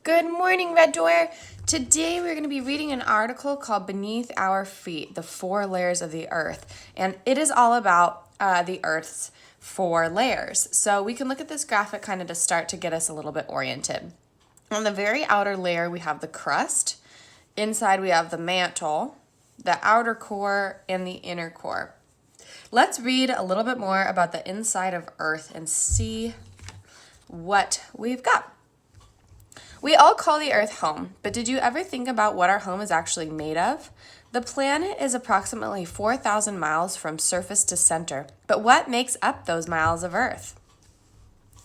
Good morning, Red Door. Today we're going to be reading an article called Beneath Our Feet, the 4 Layers of the Earth. And it is all about the Earth's 4 layers. So we can look at this graphic kind of to start to get us a little bit oriented. On the very outer layer, we have the crust. Inside, we have the mantle, the outer core, and the inner core. Let's read a little bit more about the inside of Earth and see what we've got. We all call the Earth home, but did you ever think about what our home is actually made of? The planet is approximately 4,000 miles from surface to center, but what makes up those miles of Earth?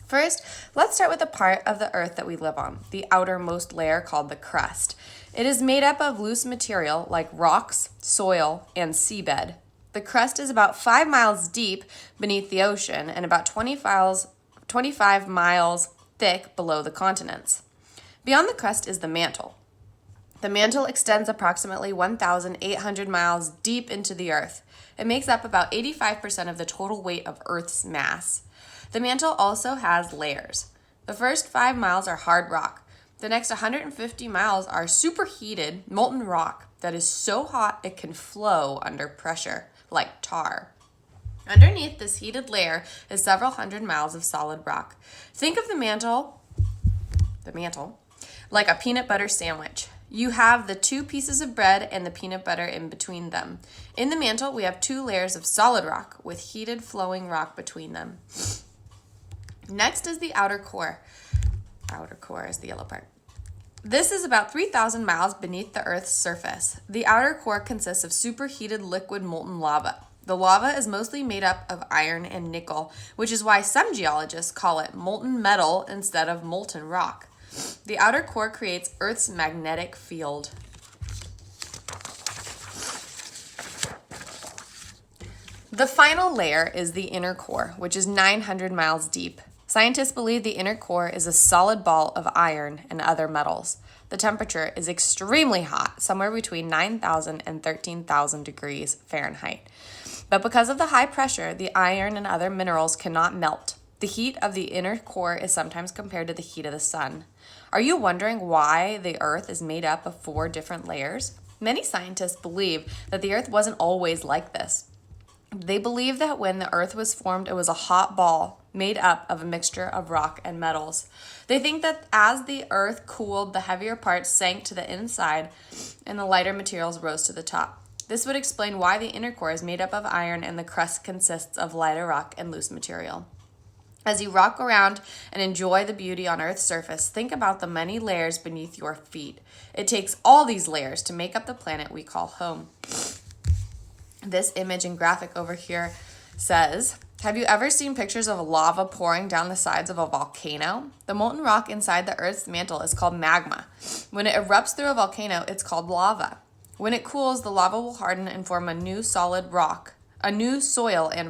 First, let's start with the part of the Earth that we live on, the outermost layer called the crust. It is made up of loose material like rocks, soil, and seabed. The crust is about 5 miles deep beneath the ocean and about 25 miles thick below the continents. Beyond the crust is the mantle. The mantle extends approximately 1,800 miles deep into the Earth. It makes up about 85% of the total weight of Earth's mass. The mantle also has layers. The first 5 miles are hard rock. The next 150 miles are superheated molten rock that is so hot it can flow under pressure, like tar. Underneath this heated layer is several hundred miles of solid rock. Think of the mantle like a peanut butter sandwich. You have the 2 pieces of bread and the peanut butter in between them. In the mantle, we have 2 layers of solid rock with heated flowing rock between them. Next is the outer core. Outer core is the yellow part. This is about 3,000 miles beneath the Earth's surface. The outer core consists of superheated liquid molten lava. The lava is mostly made up of iron and nickel, which is why some geologists call it molten metal instead of molten rock. The outer core creates Earth's magnetic field. The final layer is the inner core, which is 900 miles deep. Scientists believe the inner core is a solid ball of iron and other metals. The temperature is extremely hot, somewhere between 9,000 and 13,000 degrees Fahrenheit. But because of the high pressure, the iron and other minerals cannot melt. The heat of the inner core is sometimes compared to the heat of the sun. Are you wondering why the Earth is made up of 4 different layers? Many scientists believe that the Earth wasn't always like this. They believe that when the Earth was formed, it was a hot ball made up of a mixture of rock and metals. They think that as the Earth cooled, the heavier parts sank to the inside and the lighter materials rose to the top. This would explain why the inner core is made up of iron and the crust consists of lighter rock and loose material. As you rock around and enjoy the beauty on Earth's surface, think about the many layers beneath your feet. It takes all these layers to make up the planet we call home. This image and graphic over here says, have you ever seen pictures of lava pouring down the sides of a volcano? The molten rock inside the Earth's mantle is called magma. When it erupts through a volcano, it's called lava. When it cools, the lava will harden and form a new soil and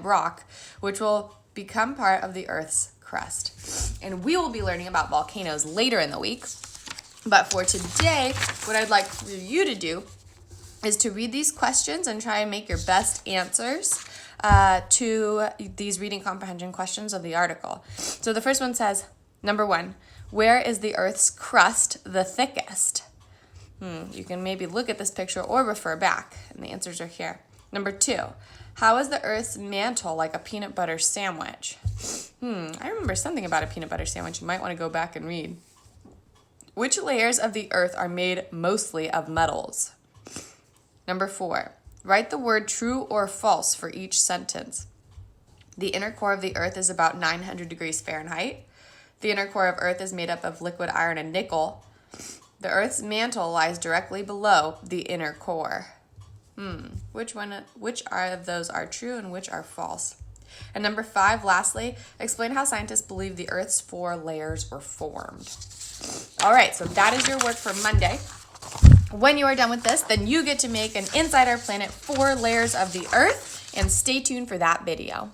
rock, which will become part of the Earth's crust. And we will be learning about volcanoes later in the week. But for today, what I'd like for you to do is to read these questions and try and make your best answers to these reading comprehension questions of the article. So the first one says, number 1, where is the Earth's crust the thickest? You can maybe look at this picture or refer back, and the answers are here. Number 2, how is the Earth's mantle like a peanut butter sandwich? I remember something about a peanut butter sandwich. You might want to go back and read. Which layers of the Earth are made mostly of metals? Number 4, write the word true or false for each sentence. The inner core of the Earth is about 900 degrees Fahrenheit. The inner core of Earth is made up of liquid iron and nickel. The Earth's mantle lies directly below the inner core. Which of those are true and which are false? And number 5, lastly, explain how scientists believe the Earth's 4 layers were formed. All right, so that is your work for Monday. When you are done with this, then you get to make an Inside Our Planet 4 Layers of the Earth, and stay tuned for that video.